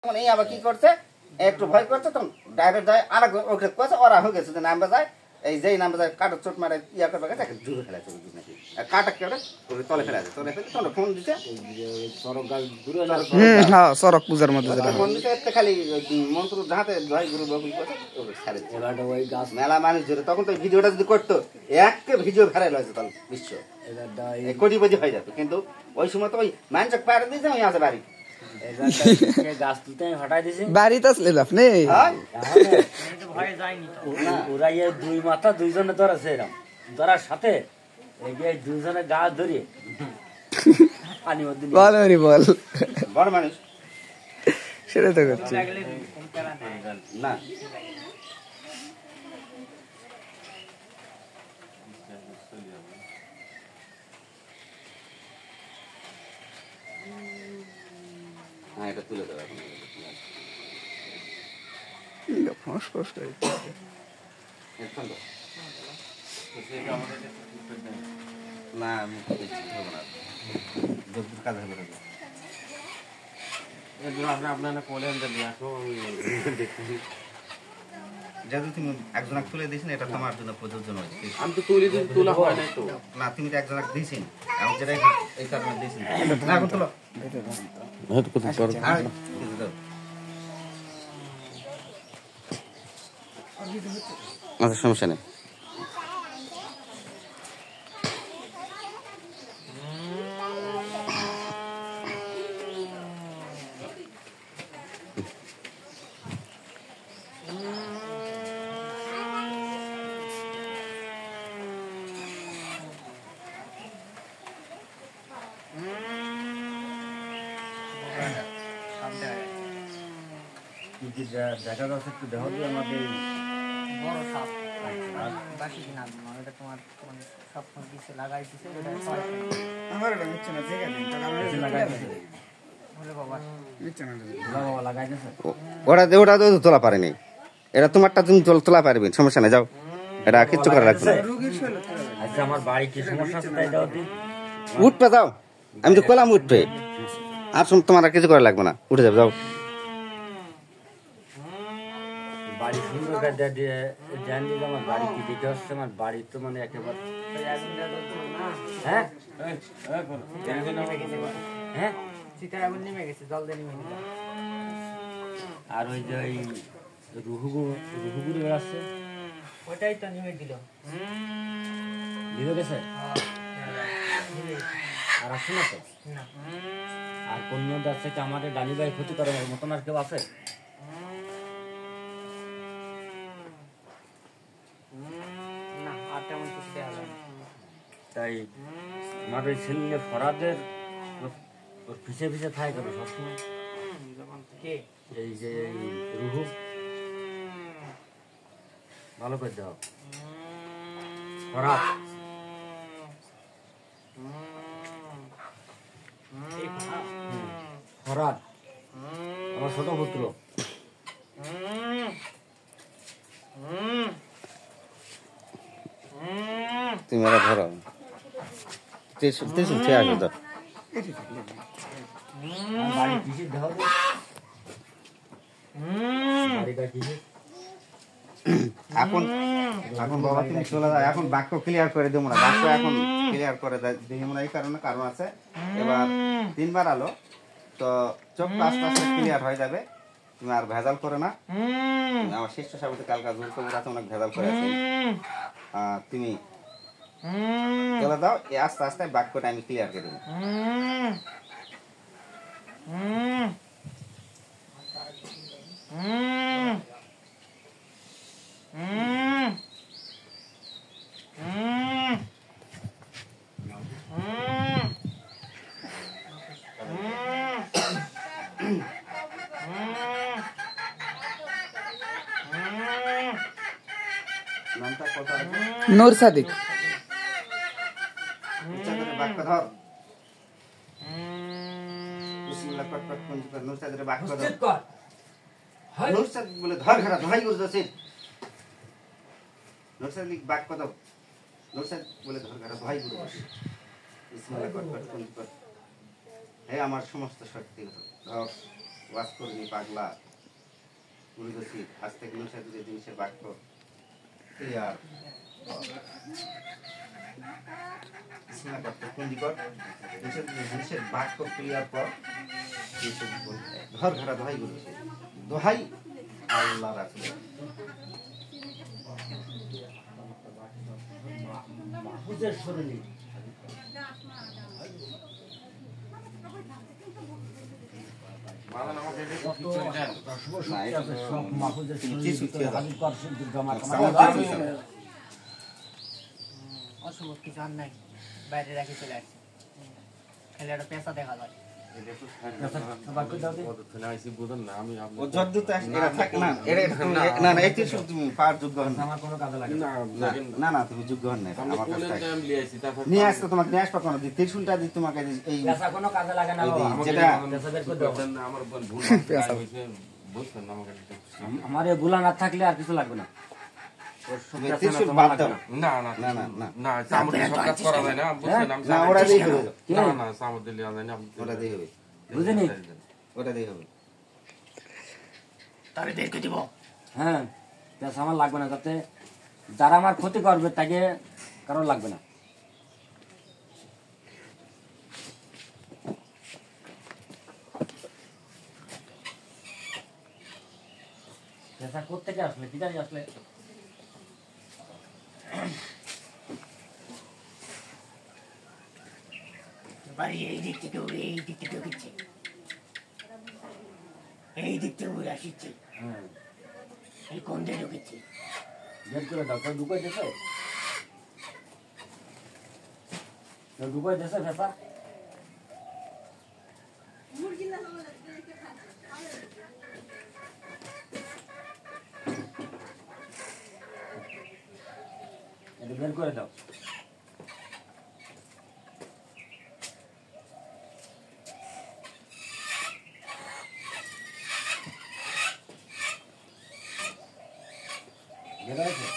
এই আবার কি করছে একটু ভয় করছে তখন ডাইরেক্ট যায় আর ওকে কয়েছে ওরা হয়ে গেছে যে নামবে যায় এই যেই নামবে যায় কাটার চোট মারে ইয়া করবে গেছে জুড়ে ফেলেছে নাকি আর কাটা কেটে ওকে তলে ফেলেছে তলে ফেলে তখন ফোন দিছে সড়ক গাছ দূরে হ্যাঁ সড়ক পূজার মধ্যে যেটা ফোন দিছে একটা খালি মন্ত্র যাহাতে জয় গুরু বকুল করছে ওকে ছাড়ে এবারে ওই গাছ মেলা মানুষ জোরে তখন তো ভিডিওটা যদি করতো একে ভিডিও ভাইরাল হয়েছে তখন বিশ্ব কোটিপতি হয়ে যেত কিন্তু ওই সময় তো ওই মানুষ পাড়ে দিয়েছে ওই আছে বাড়ি গাছ তুলতে হটাই দিছি বাড়িতে আসলেন আপনি ভয়ে যায়নি ওরা দুই মাথা দুইজনে ধরেছে এরকম ধরার সাথে এই দুইজনে গা ধরিয়ে পানি মধ্যে বল হরি বল বড় মানুষ সেটা তো করছি না হ্যাঁ এটা তুলে দেবো না আমি কাজ হবে যেহেতু তুমি একজনক তুলে দিয়েছেন এটা তোমার জন্য প্রযোজ্য নয় আমি তো তুলে দিন তোলা হয় না তো না তুমি তো একজনক দিয়েছেন আমি যেটা এই কারণে দিয়েছেন না এখন তোলো আচ্ছা সমস্যা নেই দেখা যাচ্ছে একটু দেহ দিয়ে আমাদের বড় সাপ বাসি কিনা এটা তোমার সব কিছু লাগাই দিছে আমার এটা নিচ্ছে না ঠিক আছে বাবা লাগাই দিয়েছে ওটা তো তোলা পারেনি এটা তোমারটা তুমি তোলা পারবে সমস্যা নেই যাও এটা কিচ্ছু করা লাগবে না আচ্ছা আমার বাড়ি কি সমস্যা আছে তাই দাও দিন উঠবে যাও আমি তো কলাম উঠবে আর তোমার আর কিছু করা লাগবে না উঠে যাবে যাও বাড়ি সুন্দর দিয়ে জানলি যে আমার বাড়ি কি দিকে হচ্ছে আমার বাড়ি তো মানে একেবারে হ্যাঁ হ্যাঁ চিতার আগুন নেমে গেছে জল দিয়ে নেমে গেছে আর ওই যে ওই রুহুগুড়ি বেড়াচ্ছে ওটাই তো নেমে দিল দিলে গেছে আর আসছে না তো না আর কোন যাচ্ছে কি আমাদের ডালি ভাই ক্ষতি করে মতন আর কেউ আছে না আর তেমন কিছু দেওয়া যায় না তাই আমার ওই ছেলে ফরাদের ওর পিছে পিছে থাকে কেন সবসময় কে এই যে রুহু ভালো করে দাও ফরাদ ফরাদ আমার ছোট পুত্র তুমি এরা ধরো ঠিক আছে তো বাড়ি পিছিয়ে দাও বাড়িটা কিসে এখন এখন বাবা তুমি চলে যাও এখন বাক্য ক্লিয়ার করে দেবো না বাক্য এখন ক্লিয়ার করে দেবো না এই কারণ আছে এবার 3 বার আলো তো চোখ আস্তে আস্তে ক্লিয়ার হয়ে যাবে তুমি আর ভেজাল করে না আমার শিষ্য সাবতে কালকা জোর করে রাতে অনেক ভেজাল করে আছে তুমি চলে দাও আস্তে আস্তে বাক্যটা আমি ক্লিয়ার করে দেবো নূর সাদিক বাক্য ধর বিসমিল্লাহ পট পট কোন নূর সাদিকের বাক্য ধর নূর সাদিক বলে ধর ঘাড়া ধরাই করে যাচ্ছে নূর সাদিক বাক্য দাও নূর সাদিক বলে ধর ঘাড়া ধরাই করে বসে বিসমিল্লাহ পট পট কোন হে আমার সমস্ত শক্তি ধর ওয়াজ করবি পাগলা পুরুষী আজ থেকে নুরসাদ যে জিনিসের বাক্য ক্লিয়ার জিনিসের বাক্য ক্লিয়ার পর ঘর ঘরা দোহাই বলছে দোহাই আল্লাহ রাসূলের মাহফুজের শরীরে অসম্ভব কিছু আর নাই বাইরে রাখি চলে আসছে খেলে একটা পেশা দেখা যায় ও যদ্দূর তো এরা থাকে না এরা না না একটু তুমি পার যোগ্য হন না আমার কোনো কাজে লাগে না। না না তুমি যোগ্য হন না আমার কাছে নিয়ে আসতো তোমাকে নিয়ে আসবা কোনো দিন ত্রিশুলটা দিই তোমাকে এই পেশা কোনো কাজে লাগে না বাবা। যেটা পেশা বের করে দাও। আমার এই বুলা না থাকলে আর কিছু লাগবে না। ত্রিশুল বাদ দাও না না না না না না চামড় সব কাজ করা যায় না বুঝছেন আমি না ওরা দিয়ে হবে না না চামড় দিলে যায় না ওটা দিয়ে হবে বুঝিনি? ওটা দিয়ে হবে তারে বের করে দিব হ্যাঁ পেশা আমার লাগবে না, যাতে যারা আমার ক্ষতি করবে তাকে কারণ লাগবে না। পেশা কোত্থেকে আসলে কি জানি আসলে বাড়ি এই দিক থেকে উড়ে এই দিক থেকে ঢুকছে এই দিক থেকে উড়ে আসছে হ্যাঁ এই কোন দিয়ে ঢুকেছে বের করে দাও। কেউ ঢুকাই দিয়েছে? কেউ ঢুকাই দিয়েছে পেশা? এটা বের করে দাও। বের হয়েছে?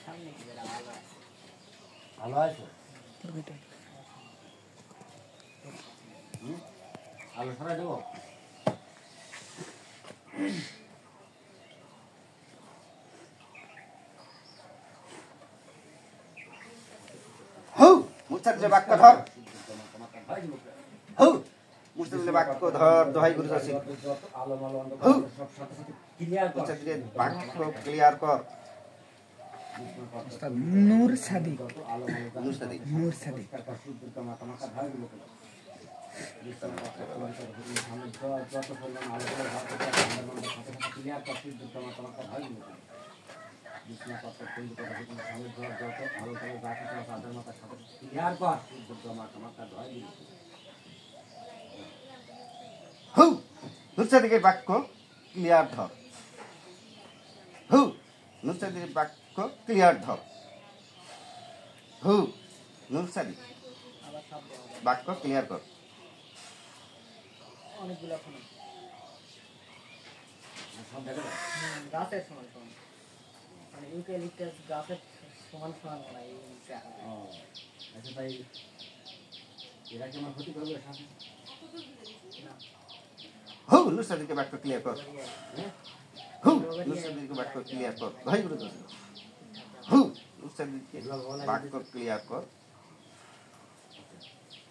সামনে কি বেড়া ভালো আছে ভালো আছে? আলু সরাই দেবো? হউ মুস্তাফিজের বাক্য ধর হউ মুস্তাফিজের বাক্য ধর দোহাই গুরু আছে আলো মালো হউ সব সাথে সাথে ক্লিয়ার কর। মুস্তাফিজের বাক্য ক্লিয়ার কর নূর সাদিক আলো মালো নুরসাদ নূর সাদিক হউ নুরসাদিকের বাক্য ক্লিয়ার ধর হউ নুরসাদিকের বাক্য ক্লিয়ার ধর হউ নুরসাদি আবার সব দেওয়া যায় বাক্য ক্লিয়ার কর অনেকগুলো ফোন গাছের সমান সমান মানে ইউক্যালিপটাস গাছের সমান সমান না এই আচ্ছা তাই এরা কি আমার ক্ষতি করবে সাথে? হউ নুরসাদিকের বাক্য ক্লিয়ার কর হউ নুরসাদিকের বাক্য ক্লিয়ার কর দোহাই গুরু আছে হউ নুরসাদিকের বাক্য ক্লিয়ার কর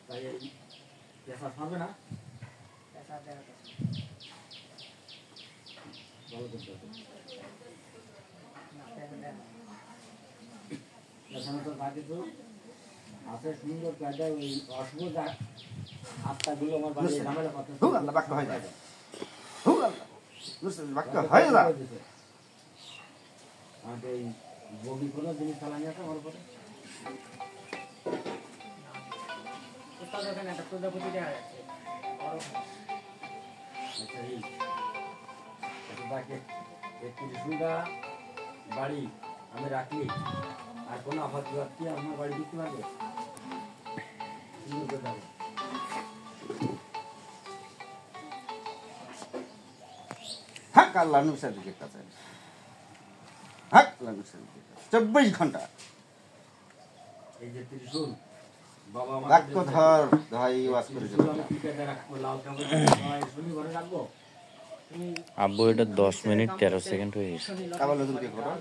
তাই এই পেশা হবে না? পেশা দেওয়া ভালো করতে হবে। না পেশা দেওয়া এখানে তো বাকি তো আছে সুন্দর কায়দায় ওই অশুভ আত্মাগুলো আমার বাড়ি ঝামেলা করতে হউ আল্লাহ বাক্য হয়ে যাবে হউ আল্লাহ নুরসাদিকের বাক্য হয়ে যা আর এই বগি কোনো জিনিস চালানি আছে আমার উপরে? উস্তাদ ওখানে একটা প্রজাপতি দেখা যাচ্ছে বড় আচ্ছা এই বাকি এই ত্রিশুলটা বাড়ি আমি রাখি আর কোনো আফাত কি আমার বাড়ি দিতে পারবে? সুন্দর করে যাবে। আল্লাহ নবী সাদিকের কাছে হক আল্লাহ নবী সাদিকের কাছে 24 ঘন্টা এই যে ত্রিশূল বাবা আমার বাক্য ধর ভাই ওয়াজ করে ত্রিশূল আমি পিঠে রাখবো লাল কাপড় শুনি ঘরে রাখবো আব্বু এটা 10 মিনিট 13 সেকেন্ড হয়ে গেছে আবার নতুন কে করো